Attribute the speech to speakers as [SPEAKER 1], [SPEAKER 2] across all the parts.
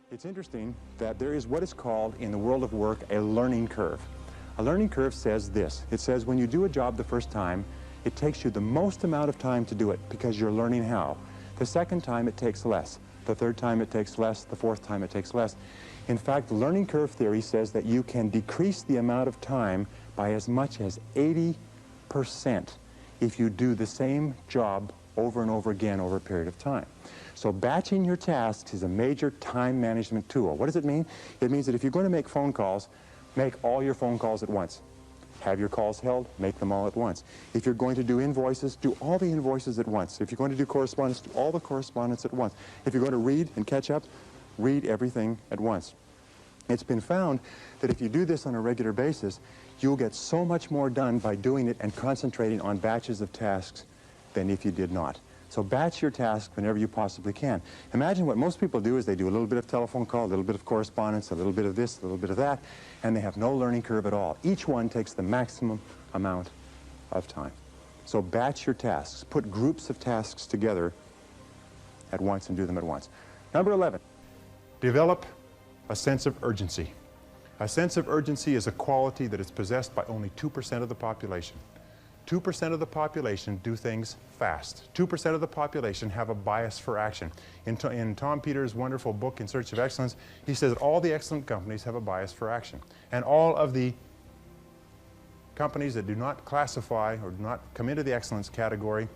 [SPEAKER 1] It's interesting that there is what is called in the world of work a learning curve. A learning curve says this. It says when you do a job the first time, it takes you the most amount of time to do it because you're learning how. The second time it takes less. The third time it takes less. The fourth time it takes less. In fact, the learning curve theory says that you can decrease the amount of time by as much as 80% if you do the same job over and over again over a period of time. So batching your tasks is a major time management tool. What does it mean? It means that if you're going to make phone calls, make all your phone calls at once. Have your calls held, make them all at once. If you're going to do invoices, do all the invoices at once. If you're going to do correspondence, do all the correspondence at once. If you're going to read and catch up, read everything at once. It's been found that if you do this on a regular basis, you'll get so much more done by doing it and concentrating on batches of tasks than if you did not. So batch your tasks whenever you possibly can. Imagine what most people do is they do a little bit of telephone call, a little bit of correspondence, a little bit of this, a little bit of that, and they have no learning curve at all. Each one takes the maximum amount of time. So batch your tasks. Put groups of tasks together at once and do them at once. Number 11, develop a sense of urgency. A sense of urgency is a quality that is possessed by only 2% of the population. 2% of the population do things fast. 2% of the population have a bias for action. In Tom Peters' wonderful book, In Search of Excellence, he says that all the excellent companies have a bias for action. And all of the companies that do not classify or do not come into the excellence category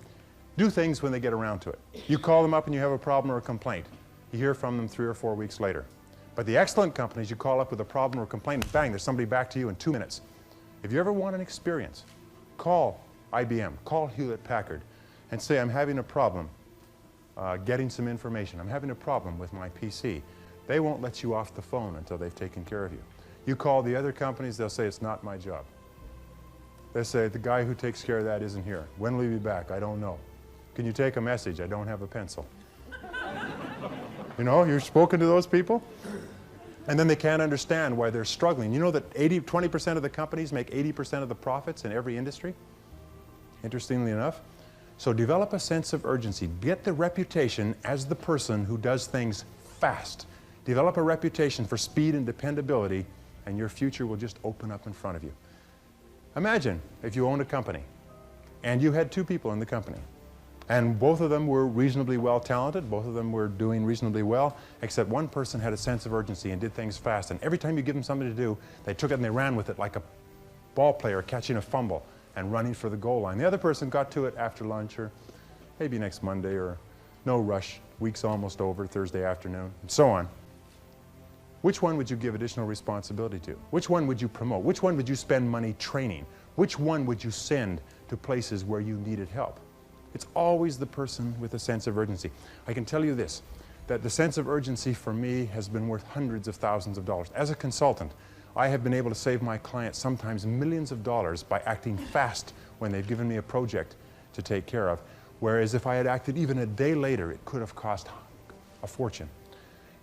[SPEAKER 1] do things when they get around to it. You call them up and you have a problem or a complaint. You hear from them 3 or 4 weeks later. But the excellent companies, you call up with a problem or a complaint, and bang, there's somebody back to you in 2 minutes. If you ever want an experience, call IBM, call Hewlett-Packard, and say, I'm having a problem getting some information. I'm having a problem with my PC. They won't let you off the phone until they've taken care of you. You call the other companies, they'll say, it's not my job. They say, the guy who takes care of that isn't here. When will he be back? I don't know. Can you take a message? I don't have a pencil. You know, you've spoken to those people, and then they can't understand why they're struggling. You know that 20% of the companies make 80% of the profits in every industry? Interestingly enough. So develop a sense of urgency. Get the reputation as the person who does things fast. Develop a reputation for speed and dependability, and your future will just open up in front of you. Imagine if you owned a company, and you had 2 people in the company, and both of them were reasonably well talented, both of them were doing reasonably well, except one person had a sense of urgency and did things fast. And every time you give them something to do, they took it and they ran with it like a ball player catching a fumble and running for the goal line. The other person got to it after lunch, or maybe next Monday, or no rush, week's almost over, Thursday afternoon, and so on. Which one would you give additional responsibility to? Which one would you promote? Which one would you spend money training? Which one would you send to places where you needed help? It's always the person with a sense of urgency. I can tell you this, that the sense of urgency for me has been worth hundreds of thousands of dollars. As a consultant, I have been able to save my clients sometimes millions of dollars by acting fast when they've given me a project to take care of, whereas if I had acted even a day later, it could have cost a fortune.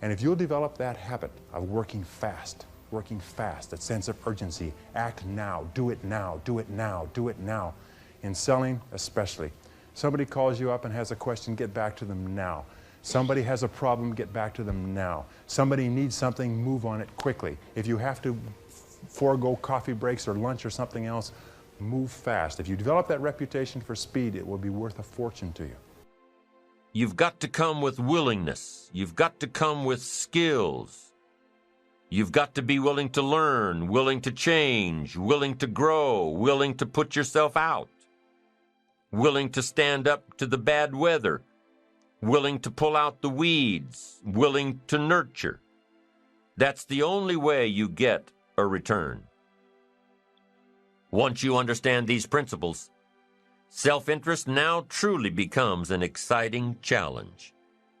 [SPEAKER 1] And if you'll develop that habit of working fast, that sense of urgency, act now, do it now, do it now, do it now, in selling especially. Somebody calls you up and has a question, get back to them now. Somebody has a problem, get back to them now. Somebody needs something, move on it quickly. If you have to forego coffee breaks or lunch or something else, move fast. If you develop that reputation for speed, it will be worth a fortune to you.
[SPEAKER 2] You've got to come with willingness. You've got to come with skills. You've got to be willing to learn, willing to change, willing to grow, willing to put yourself out, willing to stand up to the bad weather, willing to pull out the weeds, willing to nurture. That's the only way you get a return. Once you understand these principles, self-interest now truly becomes an exciting challenge,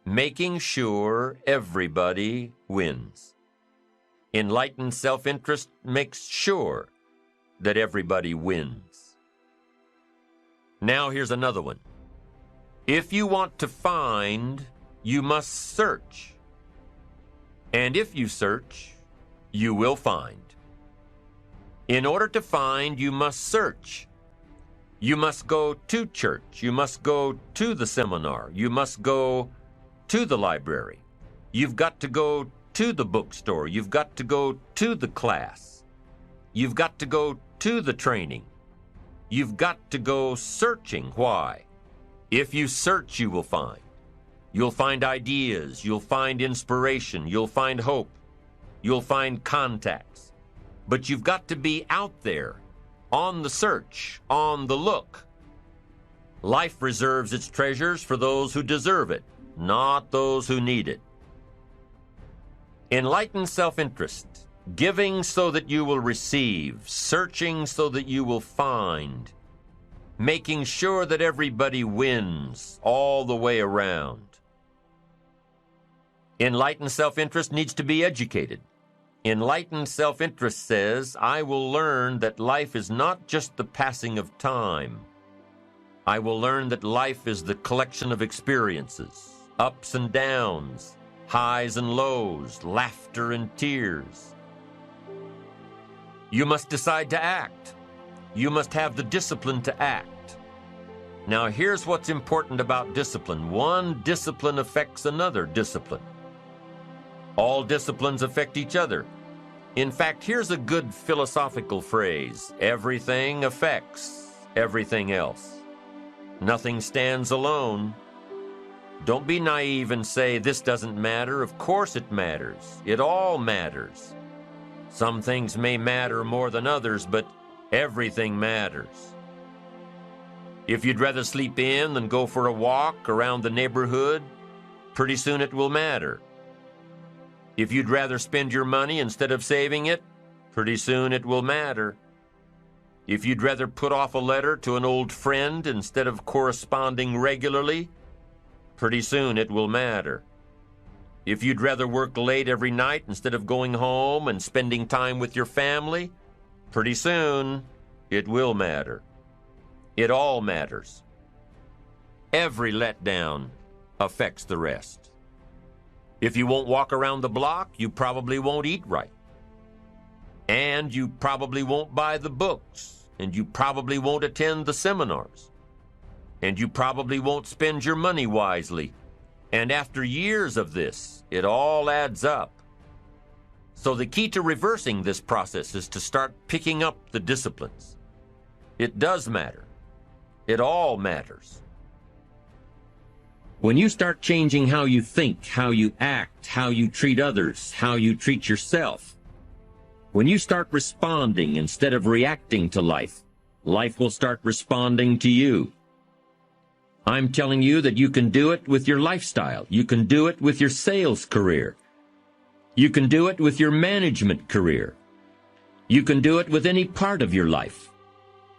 [SPEAKER 2] making sure everybody wins. Enlightened self-interest makes sure that everybody wins. Now here's another one. If you want to find, you must search. And if you search, you will find. In order to find, you must search. You must go to church. You must go to the seminar. You must go to the library. You've got to go to the bookstore. You've got to go to the class. You've got to go to the training. You've got to go searching. Why? If you search, you will find. You'll find ideas. You'll find inspiration. You'll find hope. You'll find contacts. But you've got to be out there, on the search, on the look. Life reserves its treasures for those who deserve it, not those who need it. Enlightened self-interest, giving so that you will receive, searching so that you will find, making sure that everybody wins all the way around. Enlightened self-interest needs to be educated. Enlightened self-interest says, I will learn that life is not just the passing of time. I will learn that life is the collection of experiences, ups and downs, highs and lows, laughter and tears. You must decide to act. You must have the discipline to act. Now, here's what's important about discipline. One discipline affects another discipline. All disciplines affect each other. In fact, here's a good philosophical phrase. Everything affects everything else. Nothing stands alone. Don't be naive and say, this doesn't matter. Of course it matters. It all matters. Some things may matter more than others, but everything matters. If you'd rather sleep in than go for a walk around the neighborhood, pretty soon it will matter. If you'd rather spend your money instead of saving it, pretty soon it will matter. If you'd rather put off a letter to an old friend instead of corresponding regularly, pretty soon it will matter. If you'd rather work late every night instead of going home and spending time with your family, pretty soon it will matter. It all matters. Every letdown affects the rest. If you won't walk around the block, you probably won't eat right. And you probably won't buy the books. And you probably won't attend the seminars. And you probably won't spend your money wisely. And after years of this, it all adds up. So the key to reversing this process is to start picking up the disciplines. It does matter. It all matters. When you start changing how you think, how you act, how you treat others, how you treat yourself, when you start responding instead of reacting to life, life will start responding to you. I'm telling you that you can do it with your lifestyle. You can do it with your sales career. You can do it with your management career. You can do it with any part of your life.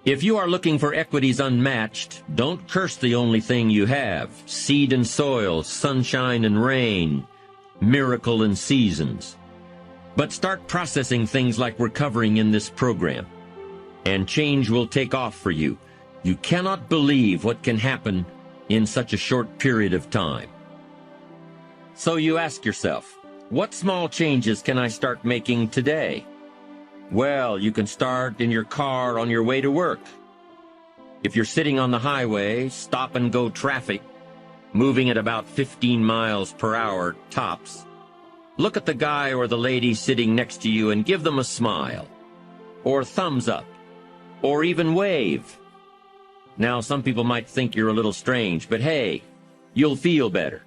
[SPEAKER 2] If you are looking for equities unmatched, don't curse the only thing you have: seed and soil, sunshine and rain, miracle and seasons. But start processing things like we're covering in this program, and change will take off for you. You cannot believe what can happen in such a short period of time. So you ask yourself, what small changes can I start making today? Well, you can start in your car on your way to work. If you're sitting on the highway, stop-and-go traffic, moving at about 15 miles per hour tops, look at the guy or the lady sitting next to you and give them a smile, or thumbs up, or even wave. Now, some people might think you're a little strange, but hey, you'll feel better.